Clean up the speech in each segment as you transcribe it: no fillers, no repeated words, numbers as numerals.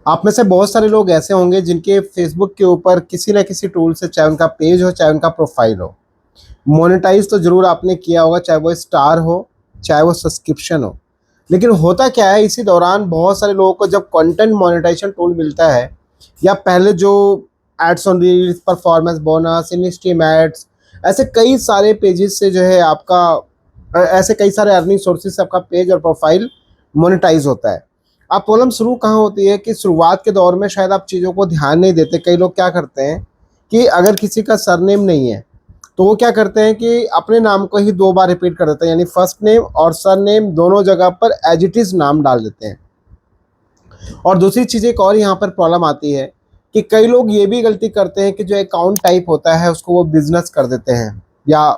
आप में से बहुत सारे लोग ऐसे होंगे जिनके फेसबुक के ऊपर किसी न किसी टूल से, चाहे उनका पेज हो चाहे उनका प्रोफाइल हो, मोनेटाइज तो जरूर आपने किया होगा, चाहे वो स्टार हो चाहे वो सब्सक्रिप्शन हो। लेकिन होता क्या है, इसी दौरान बहुत सारे लोगों को जब कंटेंट मोनेटाइजेशन टूल मिलता है, या पहले जो ads on reels, performance bonus, in stream ads, ऐसे कई सारे पेजेस से जो है आपका ऐसे कई सारे अर्निंग सोर्सेज से आपका पेज और प्रोफाइल मोनेटाइज होता है। अब प्रॉब्लम शुरू कहाँ होती है कि शुरुआत के दौर में शायद आप चीज़ों को ध्यान नहीं देते। कई लोग क्या करते हैं कि अगर किसी का सरनेम नहीं है तो वो क्या करते हैं कि अपने नाम को ही 2 बार रिपीट कर देते हैं, यानी फर्स्ट नेम और सरनेम दोनों जगह पर एज इट इज़ नाम डाल देते हैं। और दूसरी चीज़ एक और यहाँ पर प्रॉब्लम आती है कि कई लोग ये भी गलती करते हैं कि जो अकाउंट टाइप होता है उसको वो बिजनेस कर देते हैं, या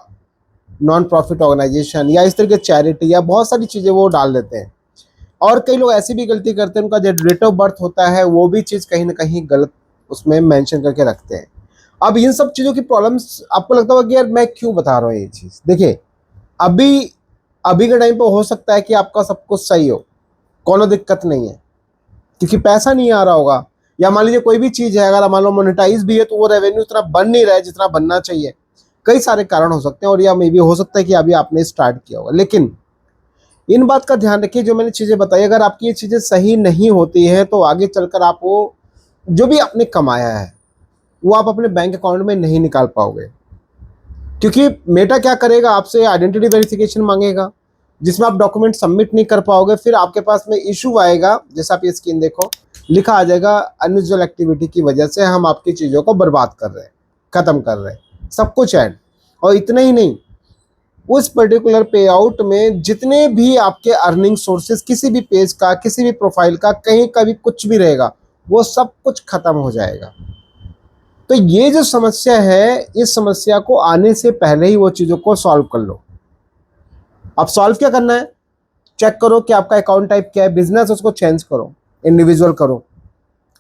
नॉन प्रॉफिट ऑर्गेनाइजेशन, या इस तरह के चैरिटी, या बहुत सारी चीज़ें वो डाल देते हैं। और कई लोग ऐसी भी गलती करते हैं, उनका जो डेट ऑफ बर्थ होता है वो भी चीज़ कहीं ना कहीं गलत उसमें मेंशन करके रखते हैं। अब इन सब चीज़ों की प्रॉब्लम्स आपको लगता होगा कि यार मैं क्यों बता रहा हूँ ये चीज़। देखिए, अभी अभी के टाइम पे हो सकता है कि आपका सब कुछ सही हो, कोनो दिक्कत नहीं है, क्योंकि पैसा नहीं आ रहा होगा, या मान लीजिए कोई भी चीज़ है, अगर मान लो मोनेटाइज भी है तो वो रेवेन्यू इतना बन नहीं रहा है जितना बनना चाहिए। कई सारे कारण हो सकते हैं, और या मे भी हो सकता है कि अभी आपने स्टार्ट किया होगा। लेकिन इन बात का ध्यान रखिए, जो मैंने चीज़ें बताई, अगर आपकी ये चीज़ें सही नहीं होती हैं तो आगे चलकर आप वो जो भी आपने कमाया है वो आप अपने बैंक अकाउंट में नहीं निकाल पाओगे। क्योंकि मेटा क्या करेगा, आपसे आइडेंटिटी वेरिफिकेशन मांगेगा, जिसमें आप डॉक्यूमेंट सबमिट नहीं कर पाओगे। फिर आपके पास में इशू आएगा, जैसे आप ये स्क्रीन देखो, लिखा आ जाएगा अनयूजुअल एक्टिविटी की वजह से हम आपकी चीज़ों को बर्बाद कर रहे हैं, ख़त्म कर रहे हैं, सब कुछ ऐड। और इतना ही नहीं, उस पर्टिकुलर पे आउट में जितने भी आपके अर्निंग सोर्सेज, किसी भी पेज का, किसी भी प्रोफाइल का, कहीं का भी कुछ भी रहेगा, वो सब कुछ खत्म हो जाएगा। तो ये जो समस्या है, इस समस्या को आने से पहले ही वो चीज़ों को सॉल्व कर लो। अब सॉल्व क्या करना है, चेक करो कि आपका अकाउंट टाइप क्या है, बिजनेस उसको चेंज करो, इंडिविजुअल करो।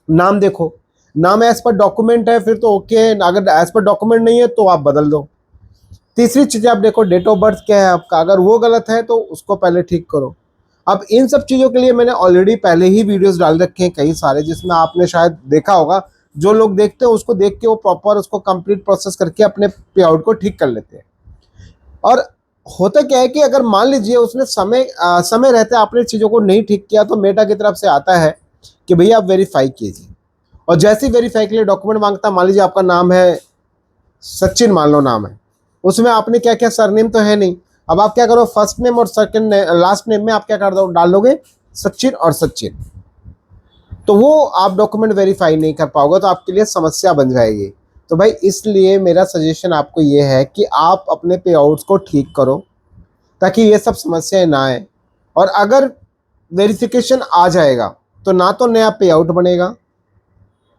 नाम देखो, नाम एज पर डॉक्यूमेंट है फिर तो ओके है, अगर एज पर डॉक्यूमेंट नहीं है तो आप बदल दो। तीसरी चीज़ आप देखो, डेट ऑफ बर्थ क्या है आपका, अगर वो गलत है तो उसको पहले ठीक करो। अब इन सब चीज़ों के लिए मैंने ऑलरेडी पहले ही वीडियोस डाल रखे हैं कई सारे, जिसमें आपने शायद देखा होगा। जो लोग देखते हैं उसको देख के वो प्रॉपर उसको कंप्लीट प्रोसेस करके अपने पे आउट को ठीक कर लेते हैं। और होता क्या है कि अगर मान लीजिए उसने समय रहते आपने चीज़ों को नहीं ठीक किया, तो मेटा की तरफ से आता है कि भैया आप वेरीफाई कीजिए। और जैसे ही वेरीफाई के लिए डॉक्यूमेंट मांगता है, मान लीजिए आपका नाम है सचिन, मान लो नाम है, उसमें आपने क्या क्या, सरनेम तो है नहीं। अब आप क्या करो, फर्स्ट नेम और सेकंड लास्ट नेम में आप क्या कर दो, डाल दोगे सचिन और सचिन, तो वो आप डॉक्यूमेंट वेरीफाई नहीं कर पाओगे, तो आपके लिए समस्या बन जाएगी। तो भाई इसलिए मेरा सजेशन आपको ये है कि आप अपने पे आउट्स को ठीक करो, ताकि ये सब समस्याएं ना आए। और अगर वेरिफिकेशन आ जाएगा तो ना तो नया पे आउट बनेगा,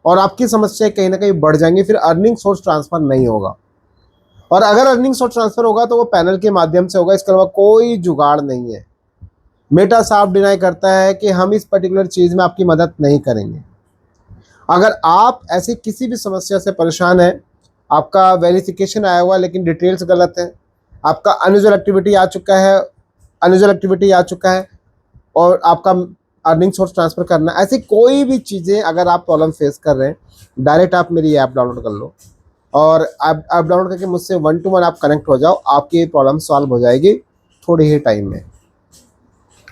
और आपकी समस्याएं कहीं ना कहीं बढ़ जाएंगी, फिर अर्निंग सोर्स ट्रांसफर नहीं होगा। और अगर अर्निंग सोर्स ट्रांसफर होगा तो वो पैनल के माध्यम से होगा, इसके अलावा कोई जुगाड़ नहीं है। मेटा साफ डिनाई करता है कि हम इस पर्टिकुलर चीज़ में आपकी मदद नहीं करेंगे। अगर आप ऐसी किसी भी समस्या से परेशान हैं, आपका वेरिफिकेशन आया हुआ लेकिन डिटेल्स गलत है, आपका अनयूजुअल एक्टिविटी आ चुका है, और आपका अर्निंग सोर्स ट्रांसफ़र करना, ऐसी कोई भी चीज़ें अगर आप प्रॉब्लम फेस कर रहे हैं, डायरेक्ट आप मेरी ऐप डाउनलोड कर लो, और ऐप डाउनलोड करके मुझसे 1 to 1 आप कनेक्ट हो जाओ, आपकी प्रॉब्लम सॉल्व हो जाएगी थोड़े ही टाइम में।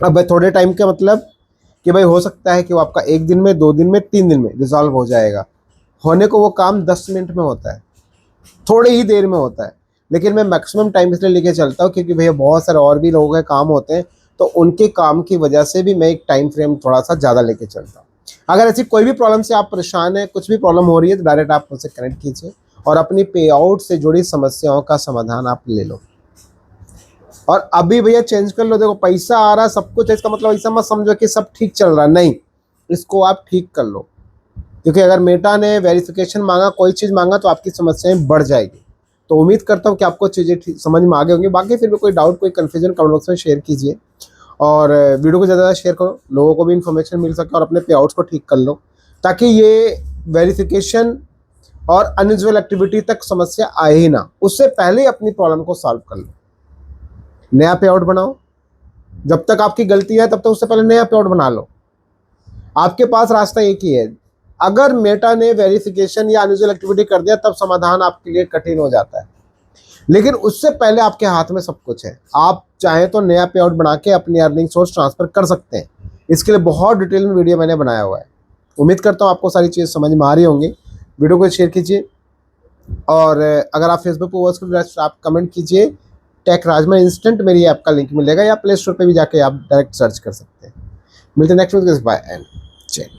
अब भाई थोड़े टाइम का मतलब कि भाई हो सकता है कि वो आपका 1 दिन में, 2 दिन में, 3 दिन में रिजॉल्व हो जाएगा। होने को वो काम 10 मिनट में होता है, थोड़ी ही देर में होता है। लेकिन मैं मैक्सिमम टाइम इसलिए लेके चलता हूँ क्योंकि भैया बहुत सारे और भी लोगों के काम होते हैं, तो उनके काम की वजह से भी मैं एक टाइम फ्रेम थोड़ा सा ज़्यादा लेके चलता हूँ। अगर ऐसी कोई भी प्रॉब्लम से आप परेशान हैं, कुछ भी प्रॉब्लम हो रही है, तो डायरेक्ट आप मुझसे कनेक्ट कीजिए और अपनी पे आउट से जुड़ी समस्याओं का समाधान आप ले लो। और अभी भैया चेंज कर लो, देखो पैसा आ रहा है, सब कुछ है, इसका मतलब ऐसा मत समझो कि सब ठीक चल रहा है, नहीं, इसको आप ठीक कर लो। क्योंकि अगर मेटा ने वेरिफिकेशन मांगा, कोई चीज़ मांगा, तो आपकी समस्याएं बढ़ जाएगी। तो उम्मीद करता हूँ कि आपको चीज़ें ठीक समझ में आ गई होंगी। बाकी फिर भी कोई डाउट, कोई कन्फ्यूजन कमेंट बॉक्स में शेयर कीजिए, और वीडियो को ज़्यादा शेयर करो, लोगों को भी इन्फॉर्मेशन मिल सके, और अपने पे आउट्स को ठीक कर लो, ताकि ये वेरिफिकेशन और अनयूजुअल एक्टिविटी तक समस्या आए ही ना, उससे पहले ही अपनी प्रॉब्लम को सॉल्व कर लो। नया पे आउट बनाओ, जब तक आपकी गलती है तब तक उससे पहले नया पे आउट बना लो। आपके पास रास्ता एक ही है, अगर मेटा ने वेरिफिकेशन या अनयूजुअल एक्टिविटी कर दिया तब समाधान आपके लिए कठिन हो जाता है, लेकिन उससे पहले आपके हाथ में सब कुछ है। आप चाहें तो नया पे आउट बना के अपनी अर्निंग सोर्स ट्रांसफर कर सकते हैं। इसके लिए बहुत डिटेल में वीडियो मैंने बनाया हुआ है। उम्मीद करता हूँ आपको सारी चीज़ समझ में आ रही होंगी। वीडियो को शेयर कीजिए, और अगर आप फेसबुक पर वॉच आप कमेंट कीजिए टेक राजमा इंस्टेंट, मेरी ऐप का लिंक मिलेगा, या प्ले स्टोर पर भी जाके आप डायरेक्ट सर्च कर सकते हैं। मिलते हैं नेक्स्ट वीडियो, बाय एंड जय।